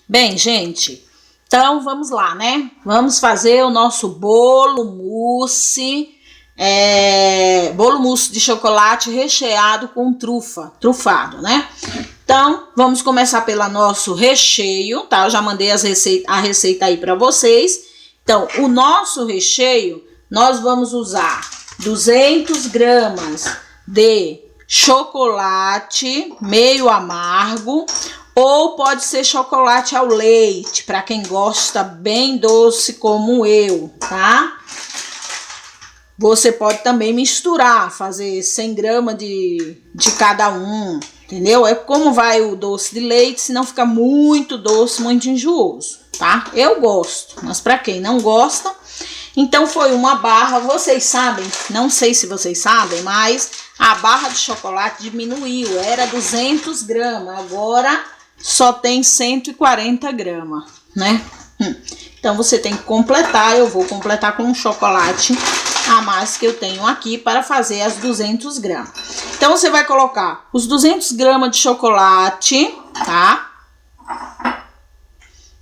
Bem, gente, então vamos lá, né? Vamos fazer o nosso bolo mousse, bolo mousse de chocolate recheado com trufado, né? Então, vamos começar pelo nosso recheio, tá? Eu já mandei a receita aí para vocês. Então, o nosso recheio, nós vamos usar 200 gramas de chocolate meio amargo, ou pode ser chocolate ao leite, para quem gosta bem doce como eu, tá? Você pode também misturar, fazer 100 gramas de cada um, entendeu? É como vai o doce de leite, senão fica muito doce, muito enjooso, tá? Eu gosto, mas para quem não gosta, então foi uma barra, vocês sabem, não sei se vocês sabem, mas a barra de chocolate diminuiu, era 200 gramas, agora só tem 140 gramas, né? Então, você tem que completar, eu vou completar com um chocolate a mais que eu tenho aqui para fazer as 200 gramas. Então, você vai colocar os 200 gramas de chocolate, tá?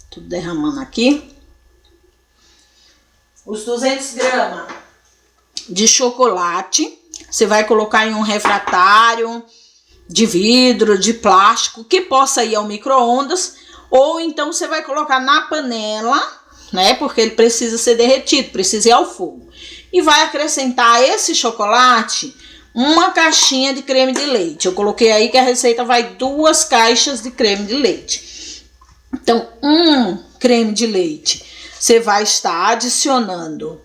Tudo derramando aqui. Os 200 gramas de chocolate, você vai colocar em um refratário de vidro, de plástico, que possa ir ao micro-ondas, ou então você vai colocar na panela, né, porque ele precisa ser derretido, precisa ir ao fogo. E vai acrescentar a esse chocolate uma caixinha de creme de leite. Eu coloquei aí que a receita vai 2 caixas de creme de leite. Então, creme de leite, você vai estar adicionando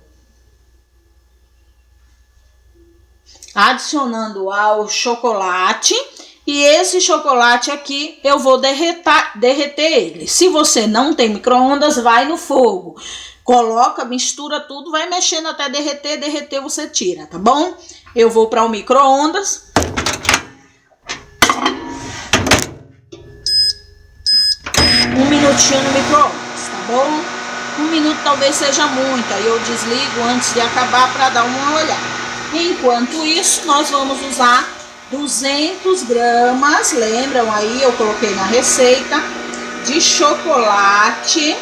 ao chocolate, e esse chocolate aqui eu vou derreter ele. Se você não tem micro-ondas, vai no fogo, coloca, mistura tudo, vai mexendo até derreter você tira, tá bom? Eu vou para o micro-ondas. Um minutinho no micro-ondas, tá bom? 1 minuto talvez seja muito, aí eu desligo antes de acabar para dar uma olhada. Enquanto isso, nós vamos usar 200 gramas, lembram aí, eu coloquei na receita, de chocolate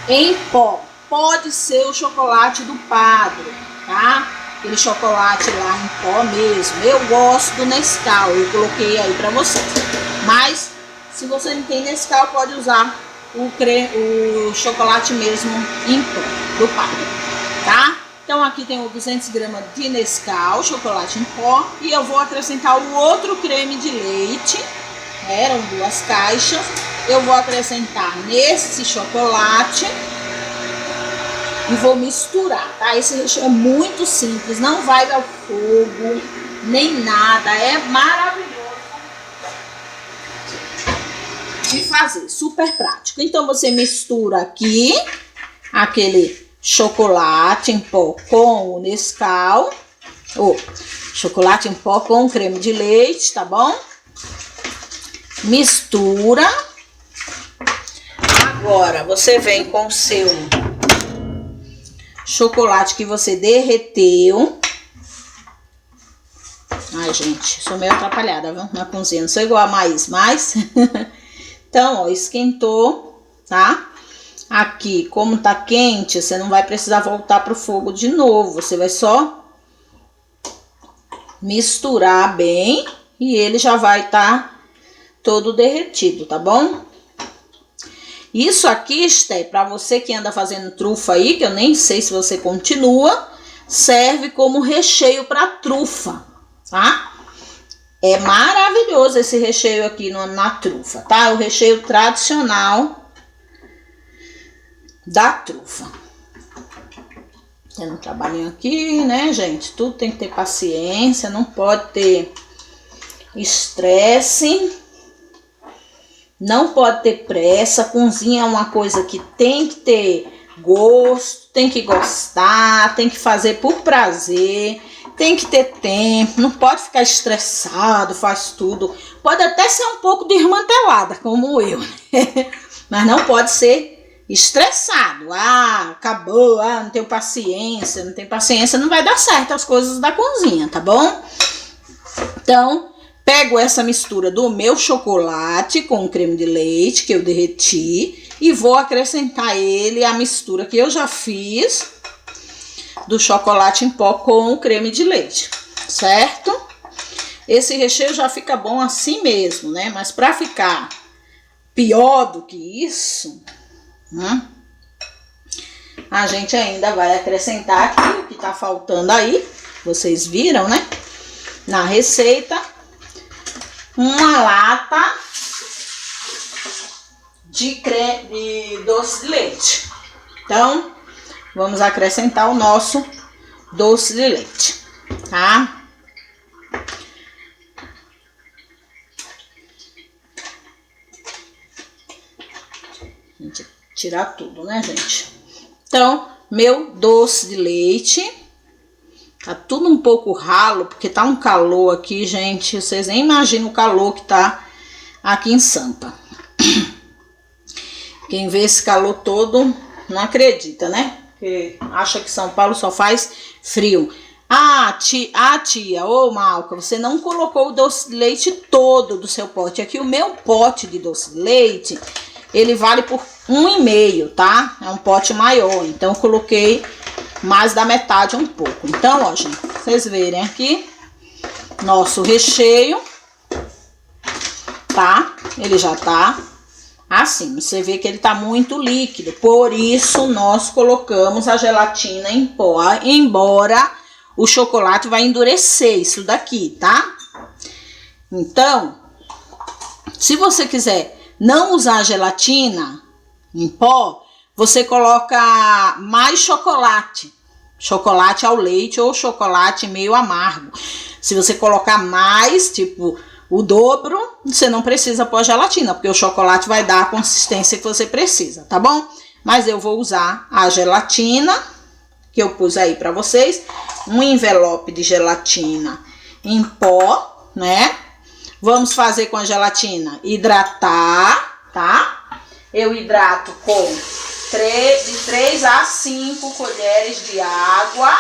em pó. Pode ser o chocolate do Padre, tá? Aquele chocolate lá em pó mesmo. Eu gosto do Nescau, eu coloquei aí pra vocês. Mas, se você não tem Nescau, pode usar o chocolate mesmo em pó do Padre, tá? Então, aqui tem o 200 gramas de Nescau, chocolate em pó. E eu vou acrescentar o outro creme de leite. Eram 2 caixas. Eu vou acrescentar nesse chocolate. E vou misturar, tá? Esse recheio é muito simples. Não vai ao fogo, nem nada. É maravilhoso de fazer. Super prático. Então, você mistura aqui aquele chocolate em pó com o Nescau, ou chocolate em pó com creme de leite, tá bom? Mistura. Agora, você vem com o seu chocolate que você derreteu. Ai, gente, sou meio atrapalhada, viu? Na cozinha, não sou igual a Maís, mas... Então, ó, esquentou, tá? Aqui, como tá quente, você não vai precisar voltar pro fogo de novo. Você vai só misturar bem e ele já vai estar todo derretido, tá bom? Isso aqui, Esté, pra você que anda fazendo trufa aí, que eu nem sei se você continua, serve como recheio pra trufa, tá? É maravilhoso esse recheio aqui na trufa, tá? O recheio tradicional da trufa. Tendo um trabalhinho aqui, né, gente? Tudo tem que ter paciência, não pode ter estresse, não pode ter pressa. Cozinha é uma coisa que tem que ter gosto, tem que gostar, tem que fazer por prazer, tem que ter tempo, não pode ficar estressado, faz tudo. Pode até ser um pouco desmantelada, como eu, né? Mas não pode ser estressado. Acabou, não tenho paciência, não vai dar certo as coisas da cozinha, tá bom? Então, Pego essa mistura do meu chocolate com o creme de leite que eu derreti e vou acrescentar ele à mistura que eu já fiz do chocolate em pó com o creme de leite, certo? Esse recheio já fica bom assim mesmo, né? Mas para ficar pior do que isso, a gente ainda vai acrescentar aqui o que tá faltando aí. Vocês viram, né? Na receita, uma lata de doce de leite. Então, vamos acrescentar o nosso doce de leite, tá? A gente tirar tudo, né, gente? Então, meu doce de leite tá tudo um pouco ralo, porque tá um calor aqui, gente. Vocês nem imaginam o calor que tá aqui em Sampa. Quem vê esse calor todo não acredita, né? Porque acha que São Paulo só faz frio. Tia, ô Malca, você não colocou o doce de leite todo do seu pote. Aqui o meu pote de doce de leite, ele vale por 1,5, tá? É um pote maior, então eu coloquei mais da metade um pouco. Então, ó, gente, vocês verem aqui, nosso recheio, tá? Ele já tá assim, você vê que ele tá muito líquido, por isso nós colocamos a gelatina em pó, embora o chocolate vai endurecer isso daqui, tá? Então, se você quiser não usar a gelatina em pó, você coloca mais chocolate ao leite ou chocolate meio amargo. Se você colocar mais, tipo o dobro, você não precisa pôr gelatina, porque o chocolate vai dar a consistência que você precisa, tá bom? Mas eu vou usar a gelatina, que eu pus aí pra vocês, um envelope de gelatina em pó, né? Vamos fazer com a gelatina hidratar, tá? Eu hidrato com de 3 a 5 colheres de água.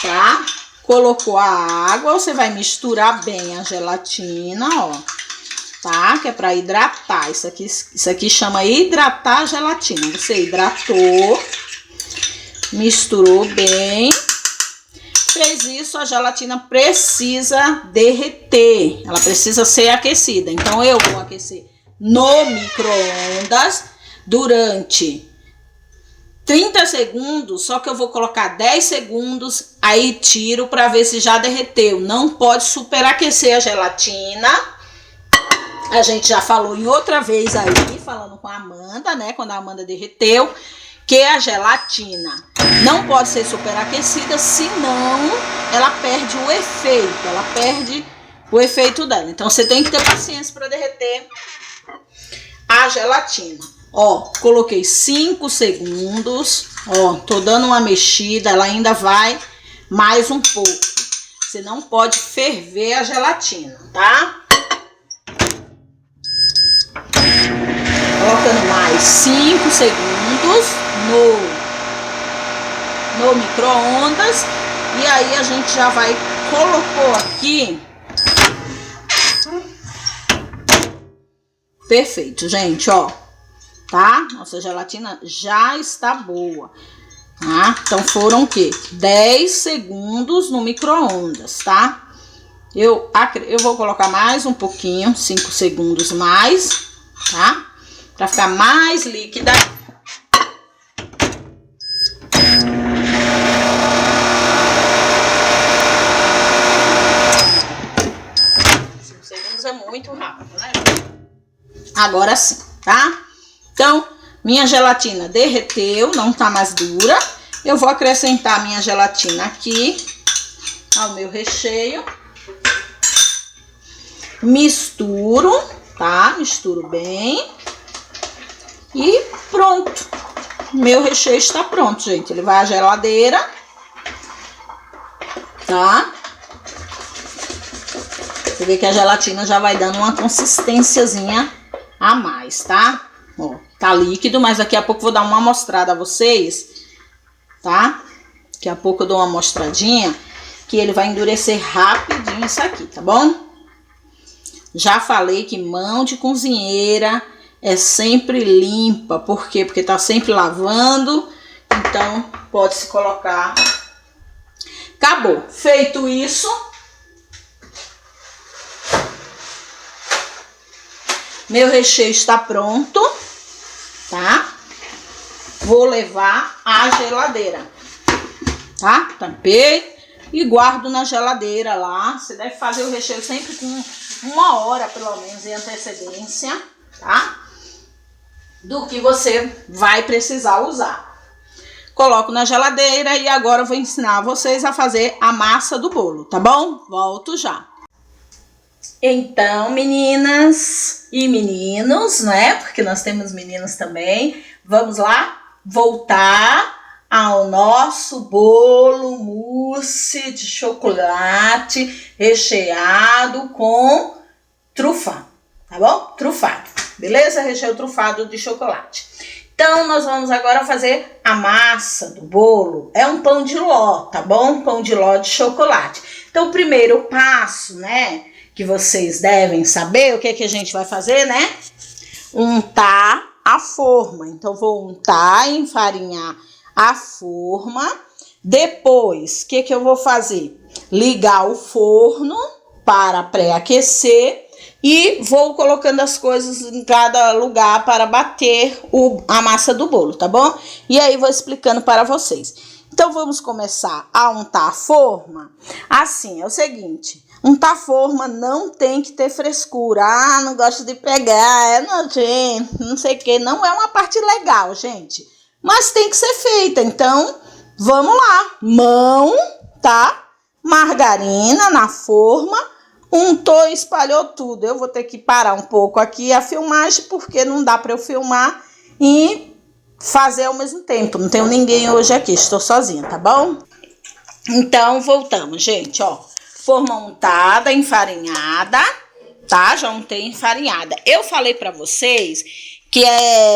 Tá? Colocou a água, você vai misturar bem a gelatina, ó. Tá? Que é pra hidratar. Isso aqui chama hidratar a gelatina. Você hidratou, misturou bem. Fez isso, a gelatina precisa derreter. Ela precisa ser aquecida. Então, eu vou aquecer no micro-ondas durante 30 segundos, só que eu vou colocar 10 segundos, aí tiro para ver se já derreteu. Não pode superaquecer a gelatina. A gente já falou em outra vez aí, falando com a Amanda, né? Quando a Amanda derreteu, que a gelatina não pode ser superaquecida, senão ela perde o efeito. Ela perde o efeito dela. Então, você tem que ter paciência para derreter a gelatina. Ó, coloquei 5 segundos. Ó, tô dando uma mexida, ela ainda vai mais um pouco. Você não pode ferver a gelatina, tá? Colocando mais 5 segundos no micro-ondas. E aí a gente já vai colocou aqui. Perfeito, gente, ó. Tá? Nossa gelatina já está boa. Tá? Então foram o quê? 10 segundos no micro-ondas, tá? Eu vou colocar mais um pouquinho, 5 segundos mais, tá? Pra ficar mais líquida. 5 segundos é muito rápido, né? Agora sim, tá? Então, minha gelatina derreteu, não tá mais dura. Eu vou acrescentar minha gelatina aqui ao meu recheio. Misturo, tá? Misturo bem. E pronto. Meu recheio está pronto, gente. Ele vai à geladeira, tá? Você vê que a gelatina já vai dando uma consistênciazinha a mais, tá? Ó, tá líquido, mas daqui a pouco vou dar uma amostrada a vocês, tá? Daqui a pouco eu dou uma mostradinha, que ele vai endurecer rapidinho isso aqui, tá bom? Já falei que mão de cozinheira é sempre limpa. Por quê? Porque tá sempre lavando. Então, pode se colocar. Acabou. Feito isso, meu recheio está pronto, tá? Vou levar à geladeira, tá? Tampei e guardo na geladeira lá. Você deve fazer o recheio sempre com 1 hora, pelo menos, em antecedência, tá? Do que você vai precisar usar. Coloco na geladeira e agora eu vou ensinar vocês a fazer a massa do bolo, tá bom? Volto já. Então, meninas e meninos, né? Porque nós temos meninos também. Vamos lá voltar ao nosso bolo mousse de chocolate recheado com trufa, tá bom? Trufado, beleza? Recheio trufado de chocolate. Então, nós vamos agora fazer a massa do bolo. É um pão de ló, tá bom? Pão de ló de chocolate. Então, o primeiro passo, né, que vocês devem saber, o que que a gente vai fazer, né? Untar a forma. Então, vou untar, enfarinhar a forma. Depois, o que que eu vou fazer? Ligar o forno para pré-aquecer. E vou colocando as coisas em cada lugar para bater a massa do bolo, tá bom? E aí vou explicando para vocês. Então, vamos começar a untar a forma. Assim, é o seguinte, untar a forma não tem que ter frescura. Ah, não gosto de pegar, é nojento, não sei o que. Não é uma parte legal, gente. Mas tem que ser feita, então, vamos lá. Mão, tá? Margarina na forma. Untou e espalhou tudo. Eu vou ter que parar um pouco aqui a filmagem, porque não dá para eu filmar e fazer ao mesmo tempo. Não tenho ninguém hoje aqui, estou sozinha, tá bom? Então, voltamos, gente, ó. Forma untada, enfarinhada, tá? Já untei enfarinhada. Eu falei para vocês que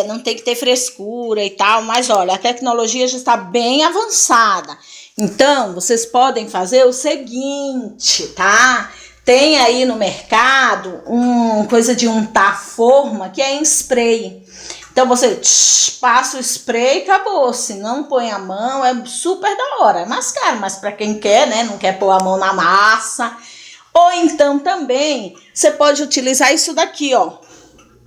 não tem que ter frescura e tal, mas olha, a tecnologia já está bem avançada. Então, vocês podem fazer o seguinte, tá? Tem aí no mercado coisa de untar forma que é em spray. Então você passa o spray e acabou. Se não põe a mão, é super da hora. É mais caro, mas para quem quer, né? Não quer pôr a mão na massa. Ou então também você pode utilizar isso daqui, ó.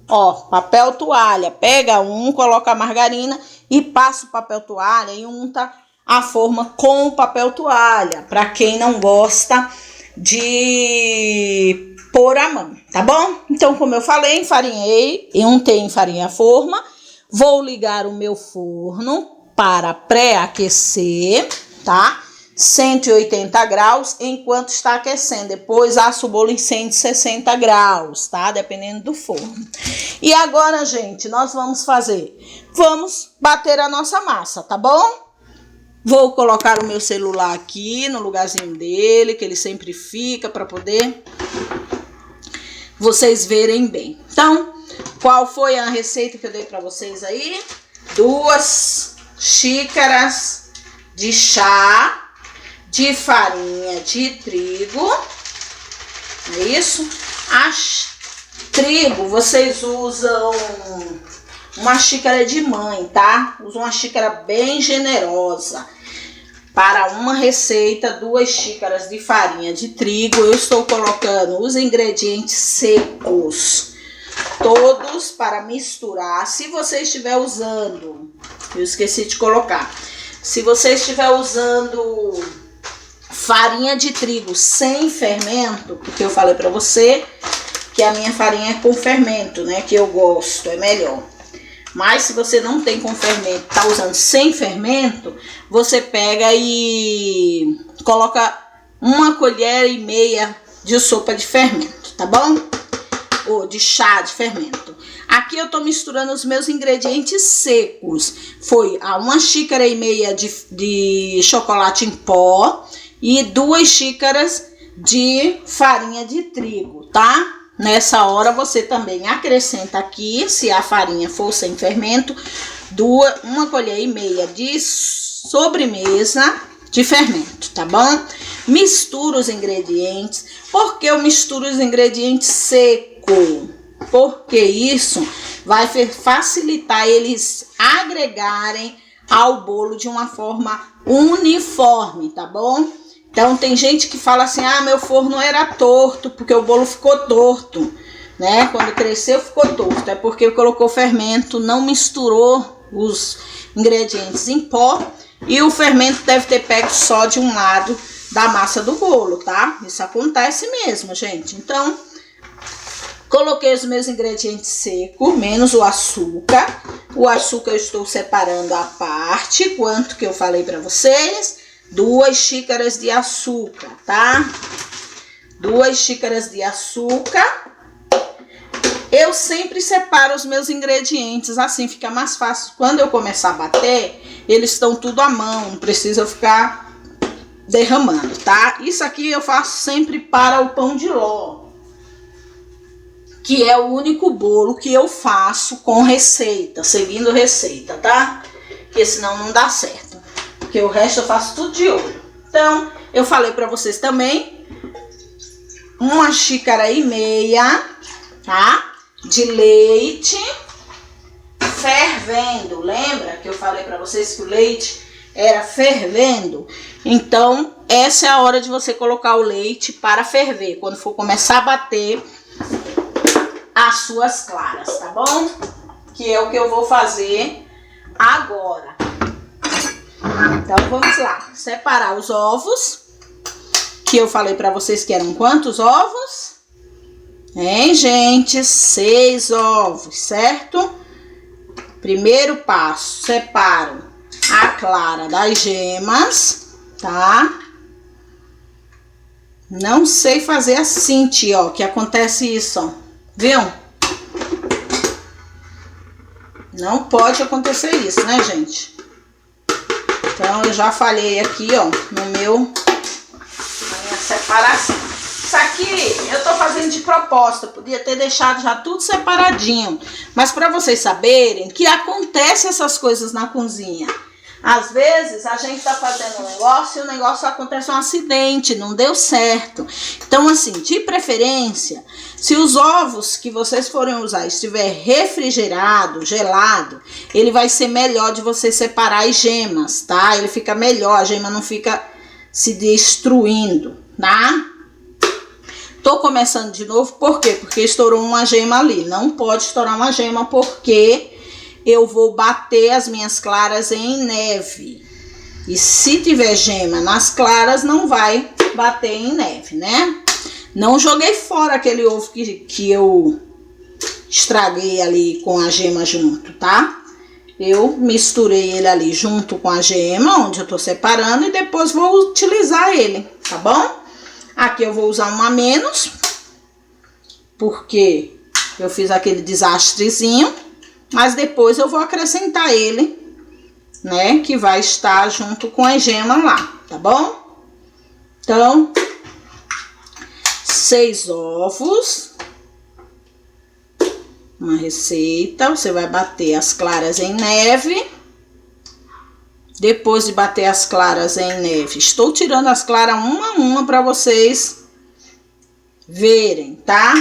Ó, papel toalha. Pega coloca a margarina e passa o papel toalha e unta a forma com o papel toalha. Para quem não gosta de pôr a mão, tá bom? Então, como eu falei, enfarinhei, untei, enfarinhei a forma. Vou ligar o meu forno para pré-aquecer, tá? 180 graus enquanto está aquecendo. Depois asso o bolo em 160 graus, tá? Dependendo do forno. E agora, gente, nós vamos bater a nossa massa, tá bom? Vou colocar o meu celular aqui no lugarzinho dele, que ele sempre fica, para poder vocês verem bem. Então, qual foi a receita que eu dei para vocês aí? 2 xícaras de chá de farinha de trigo. É isso? Trigo, vocês usam uma xícara de mãe, tá? Usa uma xícara bem generosa. Para uma receita, 2 xícaras de farinha de trigo, eu estou colocando os ingredientes secos, todos para misturar. Se você estiver usando, eu esqueci de colocar, se você estiver usando farinha de trigo sem fermento, porque eu falei para você que a minha farinha é com fermento, né, que eu gosto, é melhor. Mas se você não tem com fermento, tá usando sem fermento, você pega e coloca 1,5 colheres de sopa de fermento, tá bom? Ou de chá de fermento. Aqui eu tô misturando os meus ingredientes secos. Foi a 1,5 xícaras de chocolate em pó e 2 xícaras de farinha de trigo, tá? Nessa hora você também acrescenta aqui, se a farinha for sem fermento, 1,5 colher de sobremesa, de fermento, tá bom? Mistura os ingredientes. Por que eu misturo os ingredientes seco? Porque isso vai facilitar eles agregarem ao bolo de uma forma uniforme, tá bom? Então tem gente que fala assim, ah, meu forno era torto, porque o bolo ficou torto, né? Quando cresceu ficou torto, é porque colocou fermento, não misturou os ingredientes em pó e o fermento deve ter pego só de um lado da massa do bolo, tá? Isso acontece mesmo, gente. Então, coloquei os meus ingredientes secos, menos o açúcar. O açúcar eu estou separando à parte, quanto que eu falei para vocês? 2 xícaras de açúcar, tá? 2 xícaras de açúcar. Eu sempre separo os meus ingredientes, assim fica mais fácil. Quando eu começar a bater, eles estão tudo à mão, não precisa ficar derramando, tá? Isso aqui eu faço sempre para o pão de ló, que é o único bolo que eu faço com receita, seguindo receita, tá? Porque senão não dá certo, porque o resto eu faço tudo de olho. Então, eu falei pra vocês também, 1,5 xícaras, tá? De leite fervendo. Lembra que eu falei pra vocês que o leite era fervendo? Então, essa é a hora de você colocar o leite para ferver, quando for começar a bater as suas claras, tá bom? Que é o que eu vou fazer agora. Então, vamos lá. Separar os ovos, que eu falei pra vocês que eram quantos ovos? Hein, gente? 6 ovos, certo? Primeiro passo, separo a clara das gemas, tá? Não sei fazer assim, tia, ó, que acontece isso, ó. Viu? Não pode acontecer isso, né, gente? Então, eu já falhei aqui, ó, na minha separação. Isso aqui eu tô fazendo de propósito, podia ter deixado já tudo separadinho. Mas para vocês saberem que acontece essas coisas na cozinha. Às vezes a gente tá fazendo um negócio e o negócio acontece um acidente, não deu certo. Então assim, de preferência, se os ovos que vocês forem usar estiver refrigerado, gelado, ele vai ser melhor de você separar as gemas, tá? Ele fica melhor, a gema não fica se destruindo, tá? Tô começando de novo, por quê? Porque estourou uma gema ali. Não pode estourar uma gema porque eu vou bater as minhas claras em neve. E se tiver gema nas claras, não vai bater em neve, né? Não joguei fora aquele ovo que eu estraguei ali com a gema junto, tá? Eu misturei ele ali junto com a gema, onde eu tô separando, e depois vou utilizar ele, tá bom? Aqui eu vou usar uma menos, porque eu fiz aquele desastrezinho, mas depois eu vou acrescentar ele, né, que vai estar junto com a gema lá, tá bom? Então, 6 ovos, uma receita, você vai bater as claras em neve. Depois de bater as claras em neve, estou tirando as claras uma a uma para vocês verem, tá?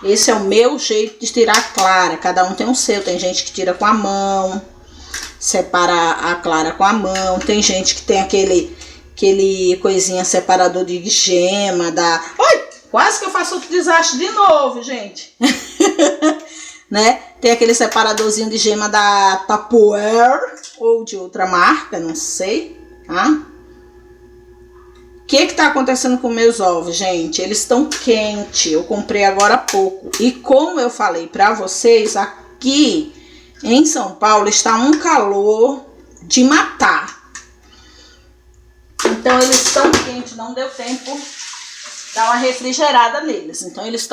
Esse é o meu jeito de tirar clara, cada um tem um seu. Tem gente que tira com a mão, separa a clara com a mão. Tem gente que tem aquele coisinha separador de gema da... Ai, quase que eu faço outro desastre de novo, gente. Né? Tem aquele separadorzinho de gema da Tupperware ou de outra marca, não sei, tá? O que tá acontecendo com meus ovos, gente? Eles estão quentes, eu comprei agora há pouco. E como eu falei pra vocês, aqui em São Paulo está um calor de matar. Então eles estão quentes, não deu tempo de dar uma refrigerada neles. Então eles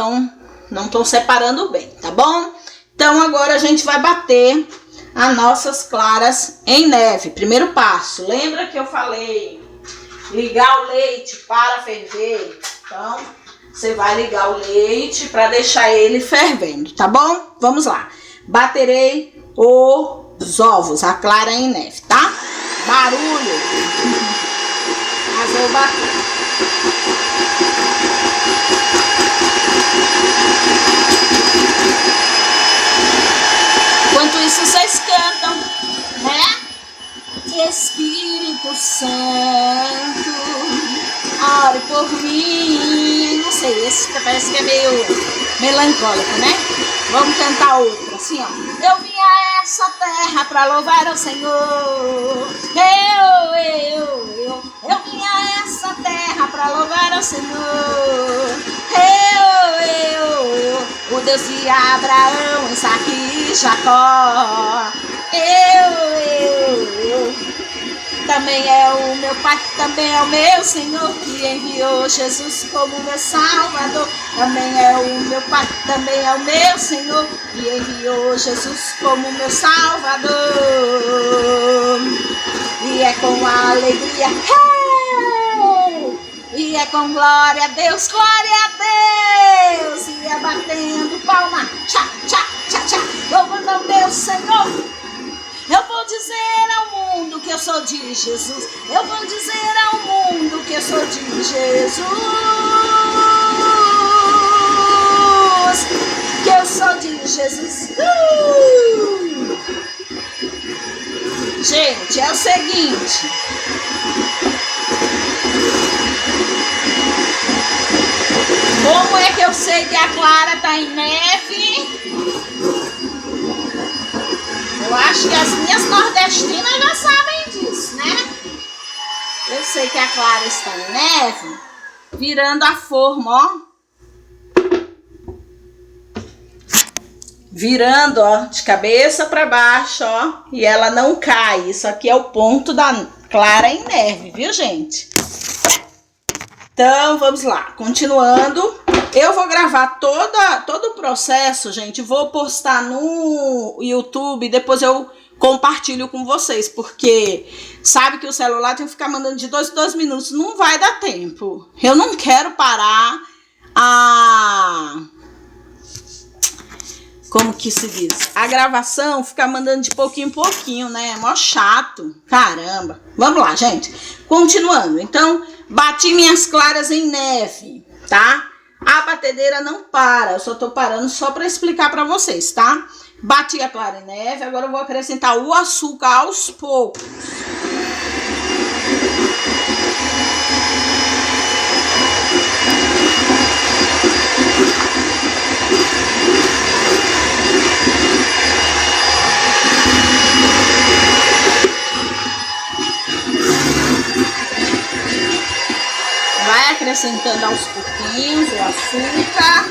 não estão separando bem, tá bom? Então agora a gente vai bater as nossas claras em neve. Primeiro passo, lembra que eu falei ligar o leite para ferver? Então você vai ligar o leite para deixar ele fervendo, tá bom? Vamos lá. Baterei os ovos, a clara em neve, tá? Barulho! fazer o batuque. Enquanto isso, vocês cantam, né? Espírito Santo, ore por mim. Não sei, esse parece que é meio melancólico, né? Vamos cantar outro, assim, ó. Eu vim a essa terra pra louvar ao Senhor. Eu vim a essa terra pra louvar ao Senhor. O Deus de Abraão, Isaque e Jacó. Também é o meu Pai, também é o meu Senhor, que enviou Jesus como meu Salvador. Também é o meu Pai, também é o meu Senhor, que enviou Jesus como meu Salvador. E é com alegria, e é com glória a Deus, e é batendo palma, tchá, tchá, tchá, tchá, louvando ao meu Senhor. Eu vou dizer ao mundo que eu sou de Jesus. Eu vou dizer ao mundo que eu sou de Jesus. Que eu sou de Jesus. Gente, é o seguinte. Como é que eu sei que a Clara tá em neve? Eu acho que as minhas nordestinas já sabem disso, né? Eu sei que a Clara está em neve, virando a forma, ó. Virando, ó, de cabeça para baixo, ó. E ela não cai. Isso aqui é o ponto da Clara em neve, viu, gente? Então, vamos lá. Continuando. Eu vou gravar todo o processo, gente. Vou postar no YouTube. Depois eu compartilho com vocês. Porque sabe que o celular tem que ficar mandando de 2 em 2 minutos. Não vai dar tempo. Eu não quero parar como que se diz? A gravação, ficar mandando de pouquinho em pouquinho, né? É mó chato. Caramba. Vamos lá, gente. Continuando. Então, bati minhas claras em neve, tá? A batedeira não para, eu só tô parando só para explicar para vocês, tá? Bati a clara em neve, agora eu vou acrescentar o açúcar aos poucos. Vai acrescentando aos pouquinhos o açúcar.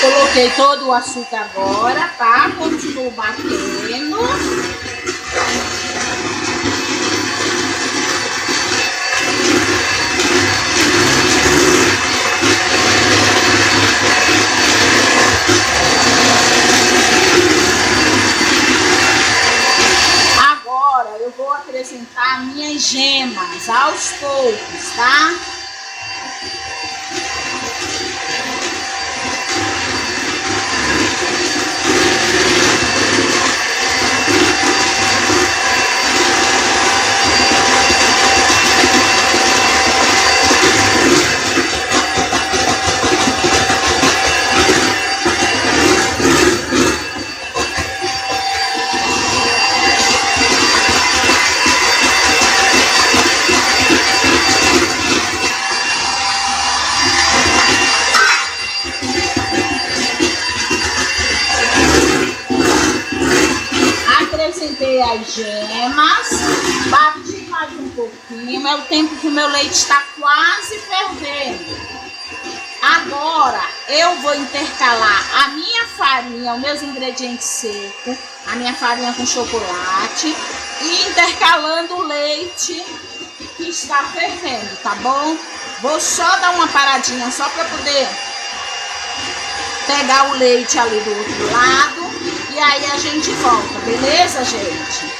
Coloquei todo o açúcar agora, tá? Continuo batendo. Agora eu vou acrescentar minhas gemas aos poucos, tá? As gemas, bati mais um pouquinho, é o tempo que o meu leite está quase fervendo. Agora eu vou intercalar a minha farinha, os meus ingredientes secos, a minha farinha com chocolate e intercalando o leite que está fervendo, tá bom? Vou só dar uma paradinha só para poder pegar o leite ali do outro lado e aí a gente volta, beleza, gente?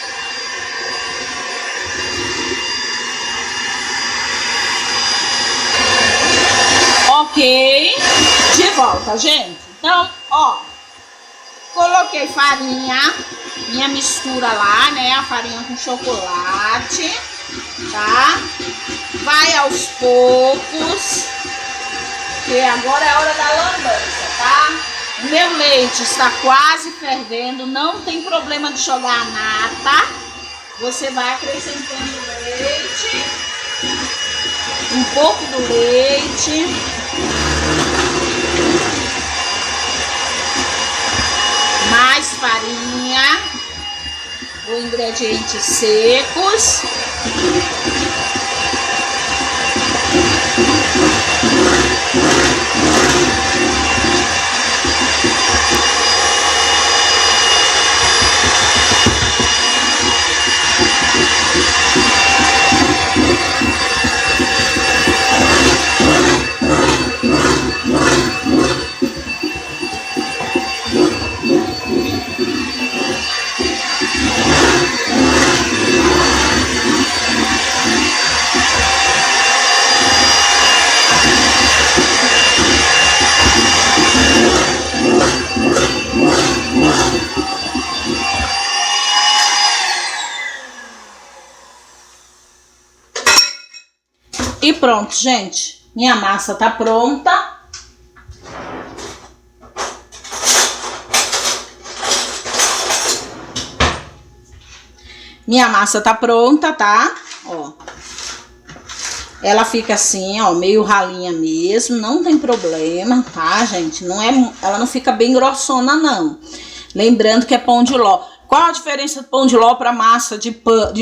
Ok, de volta, gente. Então, ó, coloquei farinha, minha mistura lá, né? A farinha com chocolate, tá? Vai aos poucos, porque agora é a hora da lambança, tá? O meu leite está quase fervendo, não tem problema de jogar a nata. Você vai acrescentando leite, um pouco do leite. Mais farinha, ou ingredientes secos. E pronto, gente. Minha massa tá pronta. Minha massa tá pronta, tá? Ó. Ela fica assim, ó, meio ralinha mesmo, não tem problema, tá, gente? Não é, ela não fica bem grossona, não. Lembrando que é pão de ló. Qual a diferença do pão de ló para massa de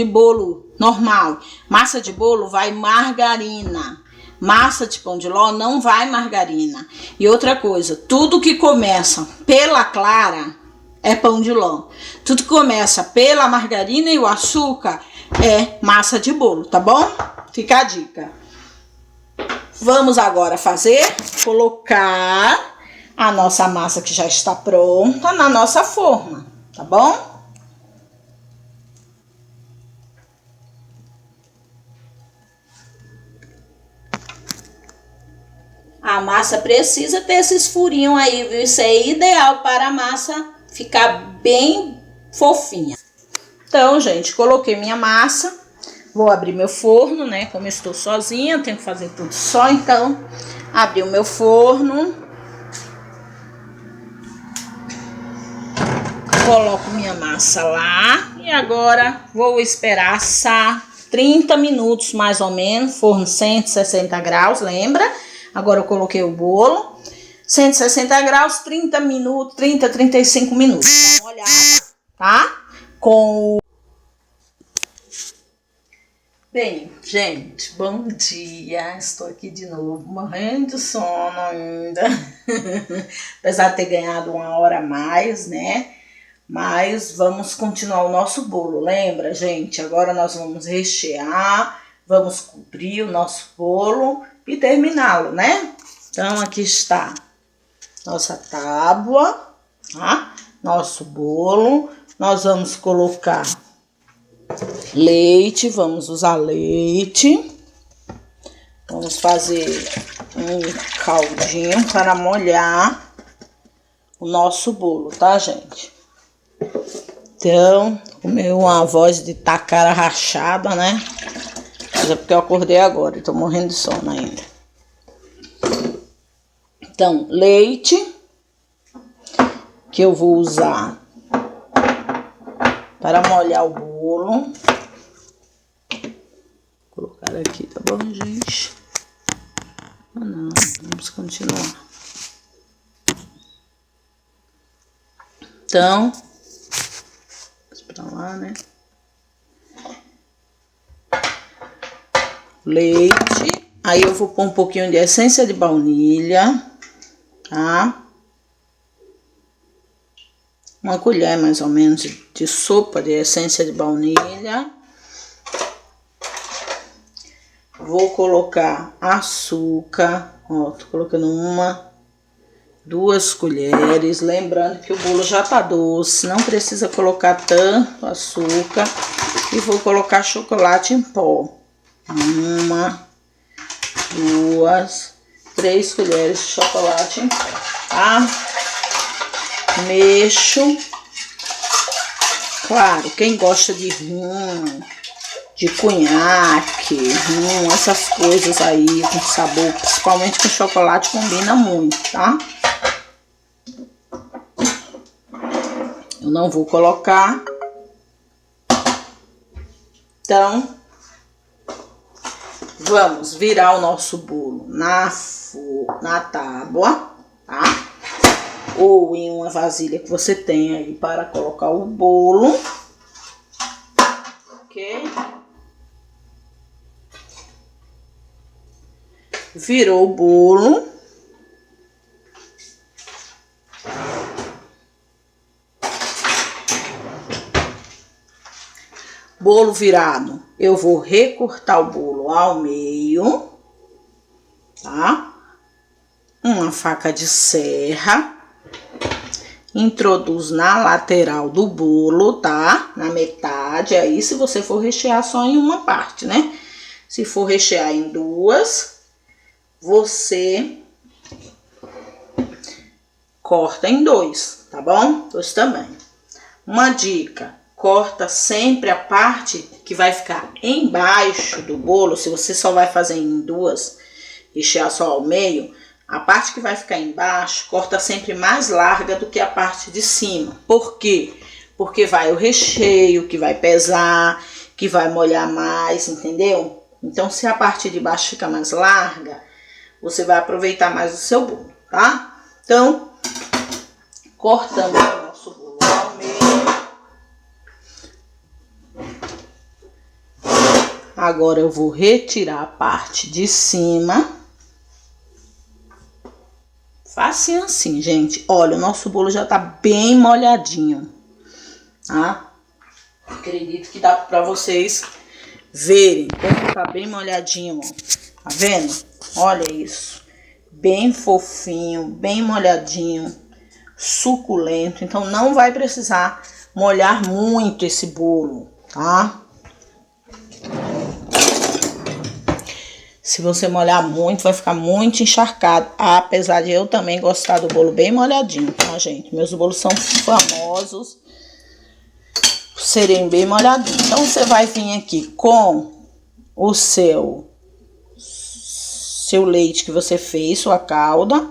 bolo normal? Massa de bolo vai margarina. Massa de pão de ló não vai margarina. E outra coisa, tudo que começa pela clara é pão de ló. Tudo que começa pela margarina e o açúcar é massa de bolo, tá bom? Fica a dica. Vamos agora colocar a nossa massa que já está pronta na nossa forma, tá bom? A massa precisa ter esses furinhos aí, viu? Isso é ideal para a massa ficar bem fofinha. Então, gente, coloquei minha massa. Vou abrir meu forno, né? Como eu estou sozinha, tenho que fazer tudo só. Então, abri o meu forno. Coloco minha massa lá. E agora, vou esperar assar 30 minutos, mais ou menos. Forno 160 graus, lembra? Agora eu coloquei o bolo. 160 graus, 30 minutos, 35 minutos. Dá uma olhada, tá? Com o... Bem, gente, bom dia. Estou aqui de novo, morrendo de sono ainda. Apesar de ter ganhado 1 hora a mais, né? Mas vamos continuar o nosso bolo, lembra, gente? Agora nós vamos rechear, vamos cobrir o nosso bolo e terminá-lo, né? Então, aqui está nossa tábua, tá? Nosso bolo. Nós vamos colocar leite, vamos usar leite. Vamos fazer um caldinho para molhar o nosso bolo, tá, gente? Então, comeu uma voz de tacara rachada, né? Mas é porque eu acordei agora e tô morrendo de sono ainda. Então, leite, que eu vou usar para molhar o bolo. Vou colocar aqui, tá bom, gente? Ah, não, vamos continuar. Então, pra lá, né? Leite. Aí eu vou pôr um pouquinho de essência de baunilha, tá? Uma colher mais ou menos de sopa de essência de baunilha. Vou colocar açúcar, ó, tô colocando uma 2 colheres. Lembrando que o bolo já tá doce, não precisa colocar tanto açúcar. E vou colocar chocolate em pó. 1, 2, 3 colheres de chocolate em pó, tá? Mexo. Claro, quem gosta de rum, de cunhaque, essas coisas aí com sabor, principalmente com chocolate, combina muito, tá? Eu não vou colocar. Então, vamos virar o nosso bolo na tábua, tá? Ou em uma vasilha que você tenha aí para colocar o bolo, ok? Virou o bolo. Bolo virado, eu vou recortar o bolo ao meio, tá? Uma faca de serra. Introduz na lateral do bolo, tá? Na metade, aí se você for rechear só em uma parte, né? Se for rechear em 2, você corta em 2, tá bom? 2 também. Uma dica, corta sempre a parte que vai ficar embaixo do bolo. Se você só vai fazer em 2, rechear só ao meio, a parte que vai ficar embaixo, corta sempre mais larga do que a parte de cima. Por quê? Porque vai o recheio, que vai pesar, que vai molhar mais, entendeu? Então, se a parte de baixo fica mais larga, você vai aproveitar mais o seu bolo, tá? Então, cortamos o nosso bolo ao meio. Agora eu vou retirar a parte de cima. Facinho assim, gente. Olha, o nosso bolo já tá bem molhadinho, tá? Acredito que dá pra vocês verem como tá bem molhadinho, ó. Tá vendo? Olha isso. Bem fofinho, bem molhadinho, suculento. Então, não vai precisar molhar muito esse bolo, tá? Se você molhar muito, vai ficar muito encharcado. Apesar de eu também gostar do bolo bem molhadinho, tá, gente? Meus bolos são famosos por serem bem molhadinhos. Então, você vai vir aqui com o seu leite que você fez, sua calda.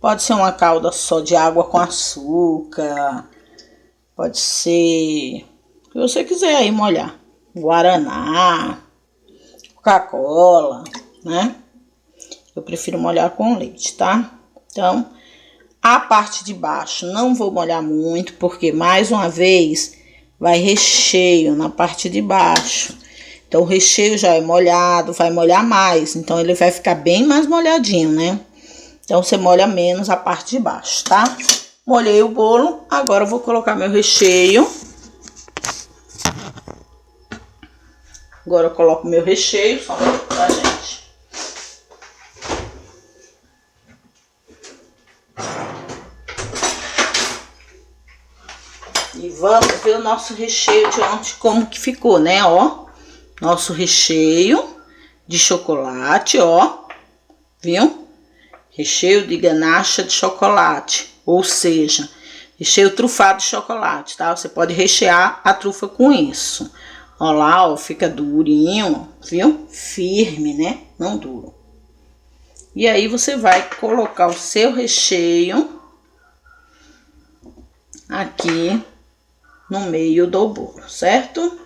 Pode ser uma calda só de água com açúcar. Pode ser o que você quiser aí molhar. Guaraná, Coca-Cola, né? Eu prefiro molhar com leite, tá? Então, a parte de baixo não vou molhar muito, porque mais uma vez vai recheio na parte de baixo. Então, o recheio já é molhado, vai molhar mais. Então, ele vai ficar bem mais molhadinho, né? Então, você molha menos a parte de baixo, tá? Molhei o bolo, agora eu vou colocar meu recheio. Agora eu coloco meu recheio, só pra gente. E vamos ver o nosso recheio de ontem, como que ficou, né, ó. Nosso recheio de chocolate, ó. Viu? Recheio de ganache de chocolate, ou seja, recheio trufado de chocolate, tá? Você pode rechear a trufa com isso. Ó lá, ó, fica durinho, viu? Firme, né? Não duro. E aí, você vai colocar o seu recheio aqui no meio do bolo, certo?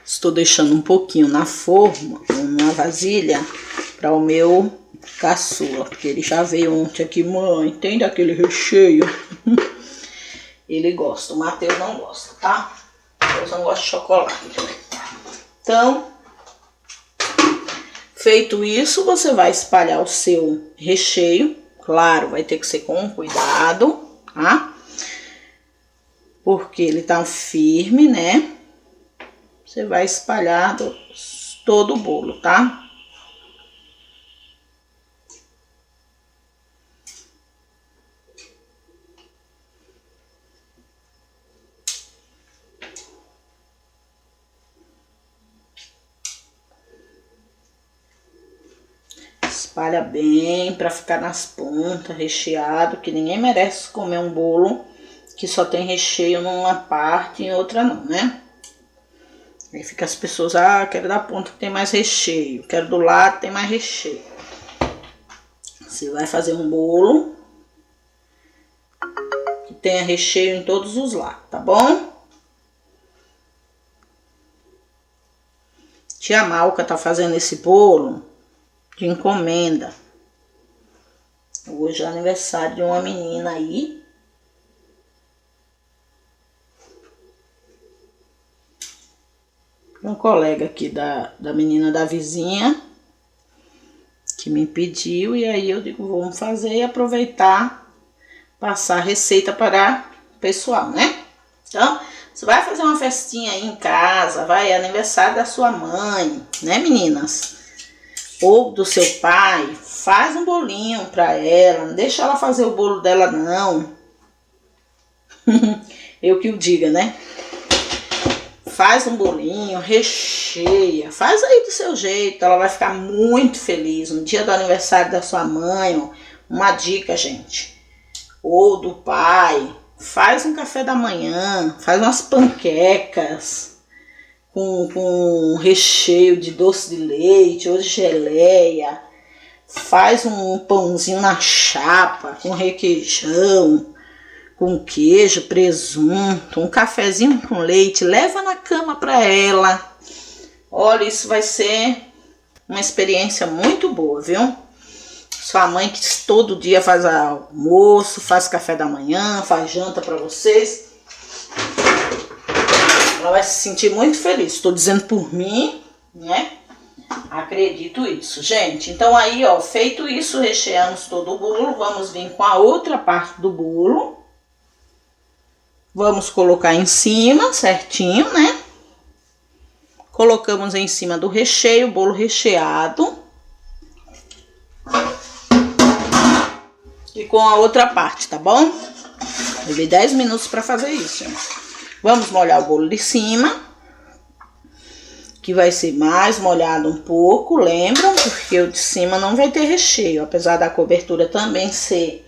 Estou deixando um pouquinho na forma, numa vasilha, para o meu caçula, porque ele já veio ontem aqui, mãe, tem daquele recheio? Ele gosta, o Matheus não gosta, tá? O Matheus não gosta de chocolate. Então, Feito isso, você vai espalhar o seu recheio. Claro, vai ter que ser com cuidado, tá? Porque ele tá firme, né? Você vai espalhar todo o bolo, tá? Espalha bem para ficar nas pontas, recheado, que ninguém merece comer um bolo que só tem recheio numa parte e em outra não, né? Aí fica as pessoas, quero da ponta que tem mais recheio, quero do lado que tem mais recheio. Você vai fazer um bolo que tenha recheio em todos os lados, tá bom? Tia Malca tá fazendo esse bolo de encomenda. Hoje é aniversário de uma menina aí. Um colega aqui da menina da vizinha que me pediu, e aí eu digo, vamos fazer e aproveitar, passar a receita para o pessoal, né? Então, você vai fazer uma festinha aí em casa, vai, é aniversário da sua mãe, né, meninas? Ou do seu pai, faz um bolinho para ela, não deixa ela fazer o bolo dela não. Eu que o diga, né? Faz um bolinho, recheia, faz aí do seu jeito, ela vai ficar muito feliz. No dia do aniversário da sua mãe, ó, uma dica, gente, ou do pai, faz um café da manhã, faz umas panquecas com recheio de doce de leite ou de geleia, faz um pãozinho na chapa com requeijão, com queijo, presunto, um cafezinho com leite, leva na cama para ela. Olha, isso vai ser uma experiência muito boa, viu? Sua mãe que todo dia faz almoço, faz café da manhã, faz janta para vocês, ela vai se sentir muito feliz. Estou dizendo por mim, né? Acredito isso, gente. Então aí, ó, feito isso, recheamos todo o bolo. Vamos vir com a outra parte do bolo. Vamos colocar em cima, certinho, né? Colocamos em cima do recheio, o bolo recheado. E com a outra parte, tá bom? Levei 10 minutos para fazer isso. Vamos molhar o bolo de cima, que vai ser mais molhado um pouco, lembram? Porque o de cima não vai ter recheio, apesar da cobertura também ser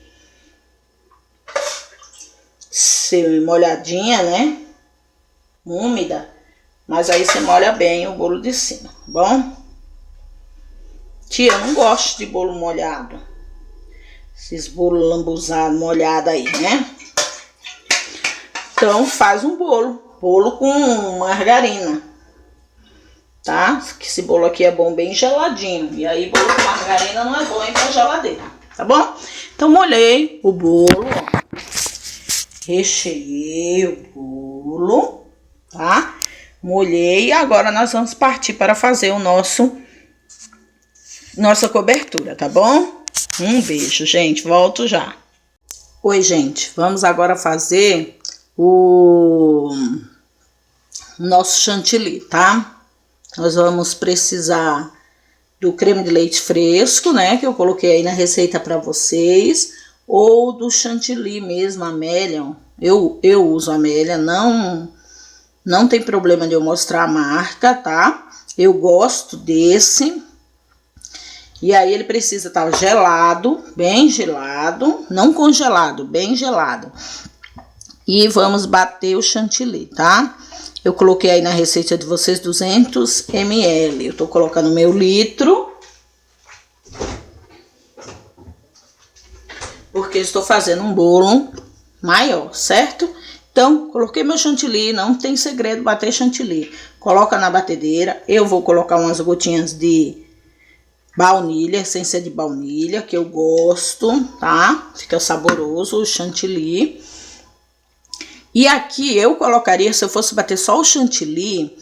molhadinha, né? Úmida, mas aí você molha bem o bolo de cima, tá bom? Tia, eu não gosto de bolo molhado. Esses bolos lambuzados, molhados aí, né? Então, faz um bolo com margarina, tá? Que esse bolo aqui é bom bem geladinho. E aí, bolo com margarina não é bom ir pra geladeira, tá bom? Então, molhei o bolo, ó. Recheei o bolo, tá? Molhei e agora nós vamos partir para fazer o nossa cobertura, tá bom? Um beijo, gente. Volto já. Oi, gente. Vamos agora fazer o nosso chantilly, tá? Nós vamos precisar do creme de leite fresco, né? Que eu coloquei aí na receita para vocês. Ou do chantilly mesmo, Amélia. Eu uso Amélia, não tem problema de eu mostrar a marca, tá? Eu gosto desse. E aí ele precisa estar gelado, bem gelado, não congelado, bem gelado. E vamos bater o chantilly, tá? Eu coloquei aí na receita de vocês 200 ml. Eu tô colocando meu litro. Porque estou fazendo um bolo maior, certo? Então, coloquei meu chantilly, não tem segredo bater chantilly. Coloca na batedeira, eu vou colocar umas gotinhas de baunilha, essência de baunilha, que eu gosto, tá? Fica saboroso o chantilly. E aqui eu colocaria, se eu fosse bater só o chantilly,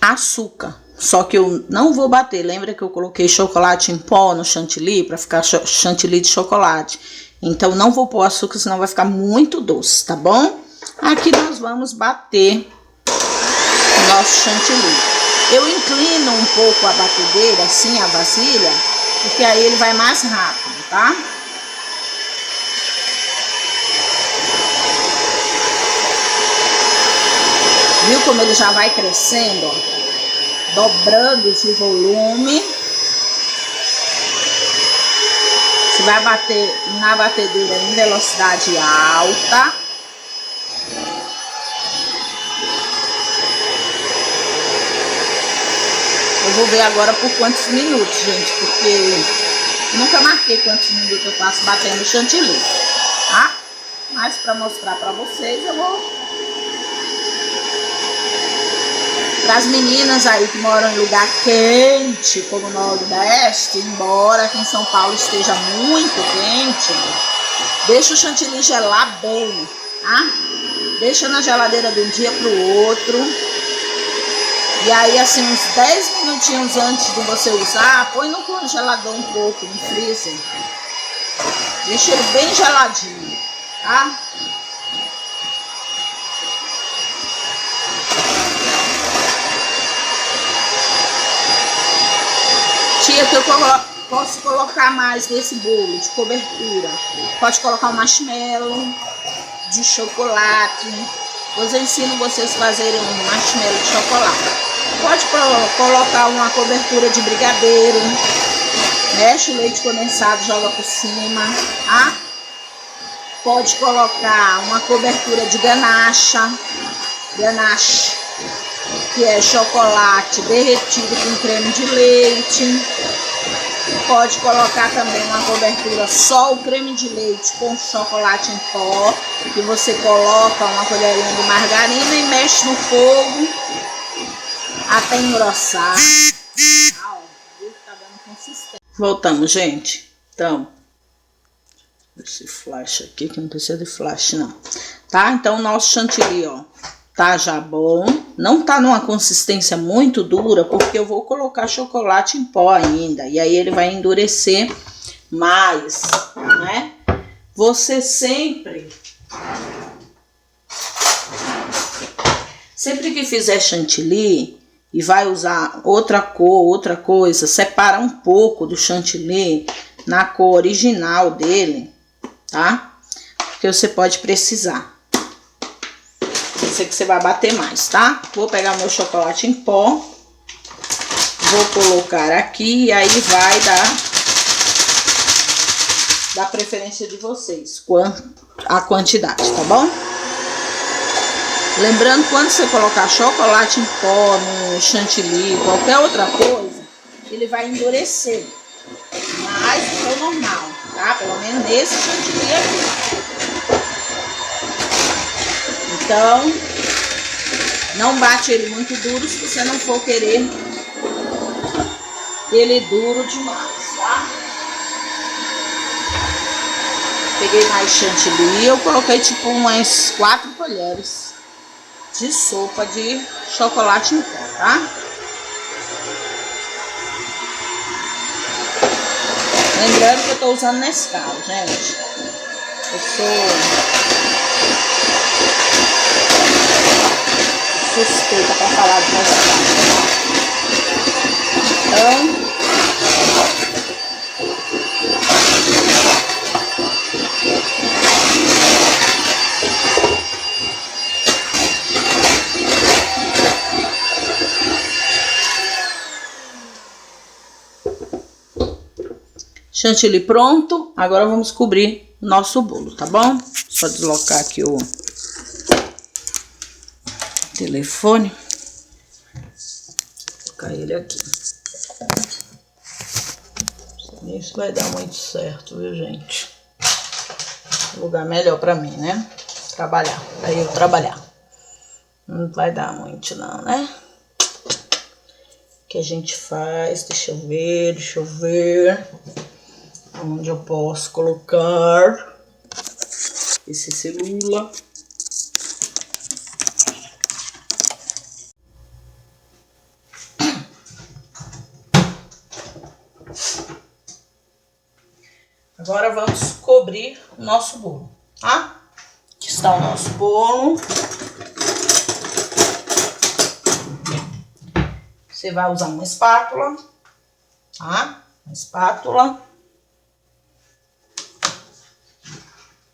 açúcar, Só que eu não vou bater. Lembra que eu coloquei chocolate em pó no chantilly para ficar chantilly de chocolate? Então não vou pôr açúcar, senão vai ficar muito doce, tá bom? Aqui nós vamos bater o nosso chantilly. Eu inclino um pouco a batedeira, assim, a vasilha, porque aí ele vai mais rápido, tá? Viu como ele já vai crescendo, ó? Dobrando esse volume. Você vai bater na batedeira em velocidade alta. Eu vou ver agora por quantos minutos, gente, porque nunca marquei quantos minutos eu passo batendo chantilly, tá? Mas para mostrar para vocês, eu vou... Para as meninas aí que moram em lugar quente, como o Nordeste, embora aqui em São Paulo esteja muito quente, deixa o chantilly gelar bem, tá? Deixa na geladeira de um dia para o outro. E aí, assim, uns 10 minutinhos antes de você usar, põe no congelador um pouco, no freezer. Deixa ele bem geladinho, tá? Tia, que eu posso colocar mais nesse bolo de cobertura. Pode colocar um marshmallow de chocolate. Depois eu ensino vocês a fazerem um marshmallow de chocolate. Pode colocar uma cobertura de brigadeiro. Mexe o leite condensado, joga por cima, tá? Pode colocar uma cobertura de ganache, que é chocolate derretido com creme de leite. Pode colocar também uma cobertura só o creme de leite com chocolate em pó, que você coloca uma colherinha de margarina e mexe no fogo até engrossar. Ah, ó, viu que tá dando consistência. Voltamos, gente. Então, esse flash aqui, que não precisa de flash não, tá? Então o nosso chantilly, ó, tá já bom. Não tá numa consistência muito dura, porque eu vou colocar chocolate em pó ainda. E aí ele vai endurecer mais, né? Você sempre que fizer chantilly e vai usar outra cor, outra coisa, separa um pouco do chantilly na cor original dele, tá? Porque você pode precisar. Sei que você vai bater mais, tá? Vou pegar meu chocolate em pó, vou colocar aqui e aí vai da preferência de vocês, a quantidade, tá bom? Lembrando, quando você colocar chocolate em pó no chantilly, qualquer outra coisa, ele vai endurecer mais do que o normal, tá? Pelo menos nesse chantilly aqui. Então, não bate ele muito duro se você não for querer ele duro demais, tá? Peguei mais chantilly, eu coloquei tipo umas 4 colheres de sopa de chocolate em pó, tá? Lembrando que eu tô usando Nescau, gente. Eu sou suspeita para falar de Nescau. Então, chantilly pronto. Agora vamos cobrir o nosso bolo, tá bom? Só deslocar aqui o telefone. Vou colocar ele aqui. Isso vai dar muito certo, viu, gente? Lugar melhor pra mim, né? Trabalhar. Pra eu trabalhar. Não vai dar muito não, né? O que a gente faz? Deixa eu ver. Onde eu posso colocar esse celular. Agora vamos cobrir o nosso bolo, tá? Aqui está o nosso bolo. Você vai usar uma espátula, tá? Uma espátula.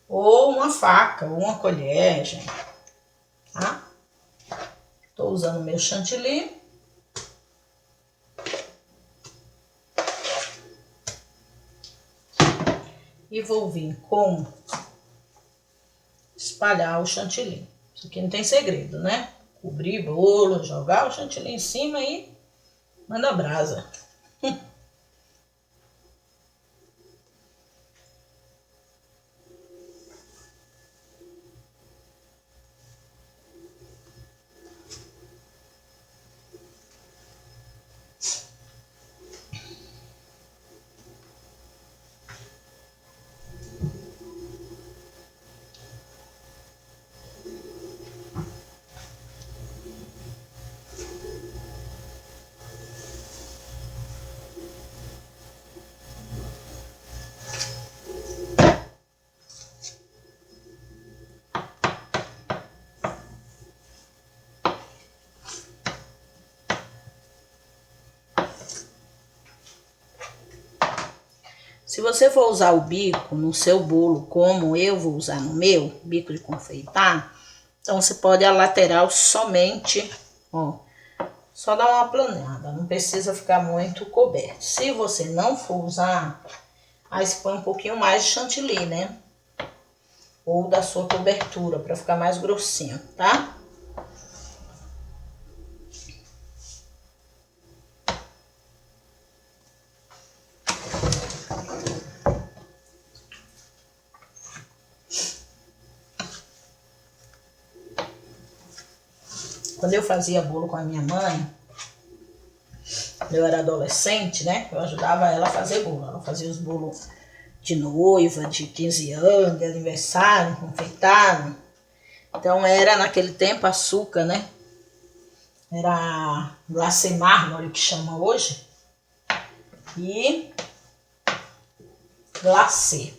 Ou uma faca, ou uma colher, gente, tá? Tô usando o meu chantilly. E vou vir com espalhar o chantilly. Isso aqui não tem segredo, né? Cobrir bolo, jogar o chantilly em cima e manda brasa. Se você for usar o bico no seu bolo, como eu vou usar no meu, bico de confeitar, então você pode a lateral somente, ó, só dar uma planejada, não precisa ficar muito coberto. Se você não for usar, aí você põe um pouquinho mais de chantilly, né? Ou da sua cobertura, para ficar mais grossinho, tá? Quando eu fazia bolo com a minha mãe, eu era adolescente, né? Eu ajudava ela a fazer bolo. Ela fazia os bolos de noiva, de 15 anos, de aniversário, confeitado. Então era naquele tempo açúcar, né? Era glacê mármore que chama hoje. E glacê.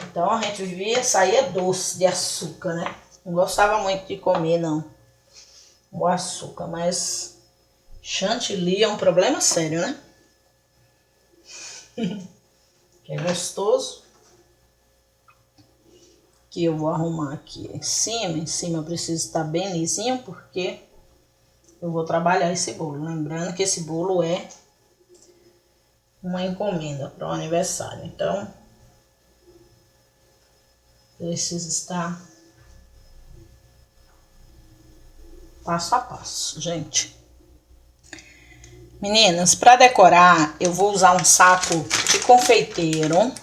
Então a gente vivia, saía doce de açúcar, né? Não gostava muito de comer, não. O açúcar, mas chantilly é um problema sério, né? Que é gostoso. Que eu vou arrumar aqui em cima precisa estar bem lisinho, porque eu vou trabalhar esse bolo. Lembrando que esse bolo é uma encomenda para o aniversário, então precisa estar passo a passo, gente. Meninas, para decorar, eu vou usar um saco de confeiteiro,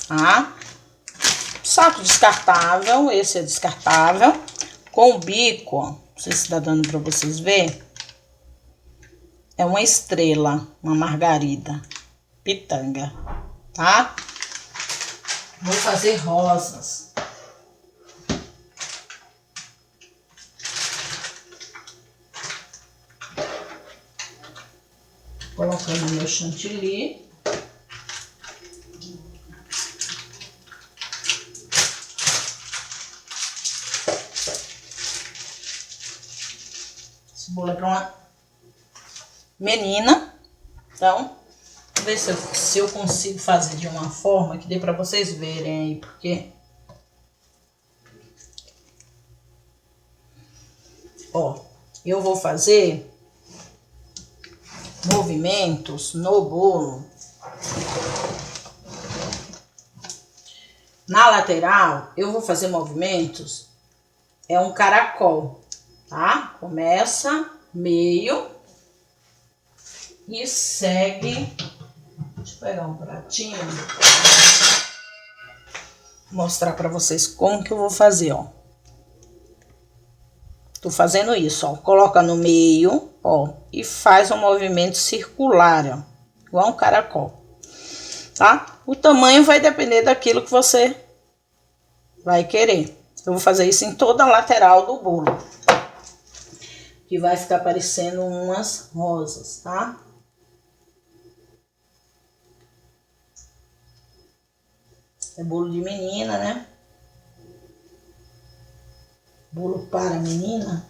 tá? Saco descartável, esse é descartável, com o bico, ó, não sei se tá dando para vocês ver. É uma estrela, uma margarida, pitanga, tá? Vou fazer rosas. Colocando meu chantilly. Esse bolo é para uma menina. Então, vou ver se eu consigo fazer de uma forma que dê para vocês verem aí, porque... Ó, eu vou fazer movimentos no bolo. Na lateral, eu vou fazer movimentos, é um caracol, tá? Começa meio e segue. Deixa eu pegar um pratinho, mostrar pra vocês como que eu vou fazer, ó. Tô fazendo isso, ó. Coloca no meio, ó, e faz um movimento circular, ó, igual um caracol, tá? O tamanho vai depender daquilo que você vai querer. Eu vou fazer isso em toda a lateral do bolo, que vai ficar parecendo umas rosas, tá? É bolo de menina, né? Bolo para menina.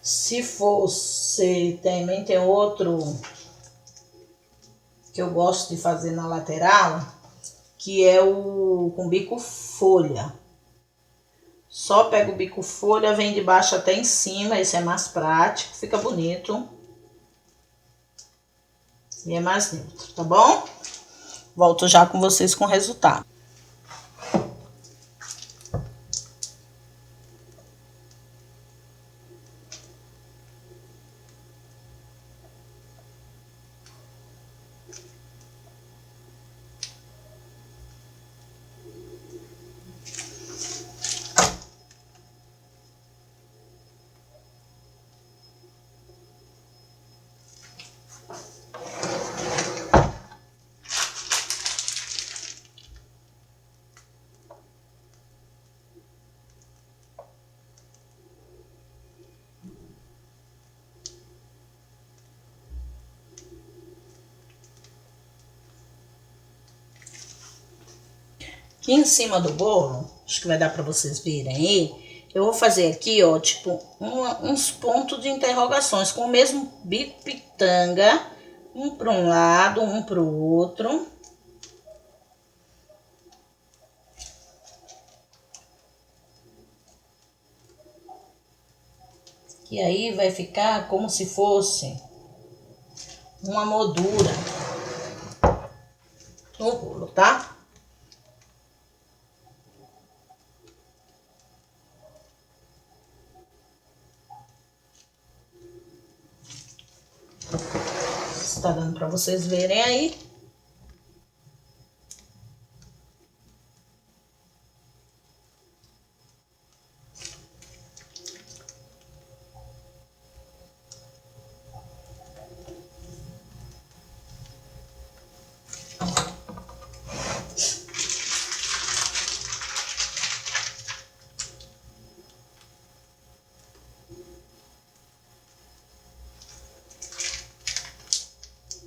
Se fosse, também tem outro que eu gosto de fazer na lateral, que é o com bico folha. Só pega o bico folha, vem de baixo até em cima, esse é mais prático, fica bonito. E é mais neutro, tá bom? Volto já com vocês com o resultado. Aqui em cima do bolo, acho que vai dar para vocês verem aí, eu vou fazer aqui, ó, tipo, uns pontos de interrogações com o mesmo bico pitanga, um para um lado, um para o outro. Que aí vai ficar como se fosse uma moldura no bolo, tá? Está dando para vocês verem aí.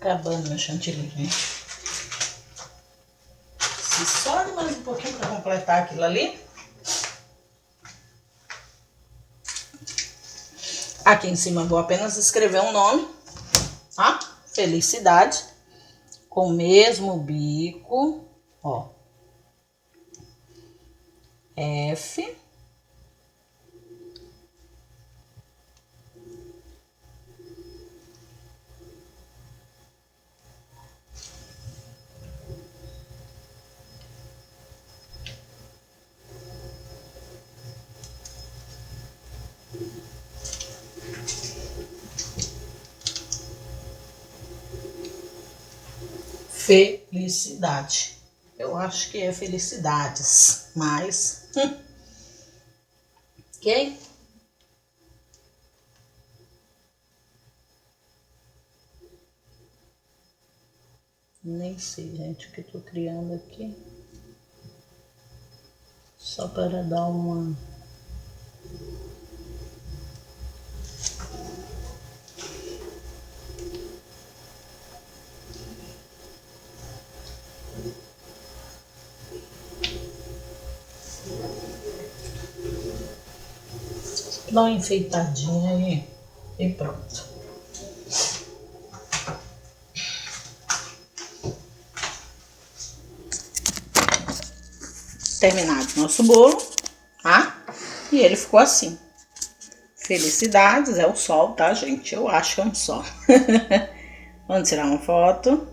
Acabando meu chantilly, gente. Se só de mais um pouquinho para completar aquilo ali. Aqui em cima vou apenas escrever um nome, tá? Felicidade. Com o mesmo bico, ó. F. Felicidade. Eu acho que é felicidades, mas... Ok? Nem sei, gente, o que eu tô criando aqui. Só para dar uma... Dá uma enfeitadinha aí e pronto. Terminado nosso bolo, tá? E ele ficou assim. Felicidades, é o sol, tá, gente? Eu acho que é um sol. Vamos tirar uma foto.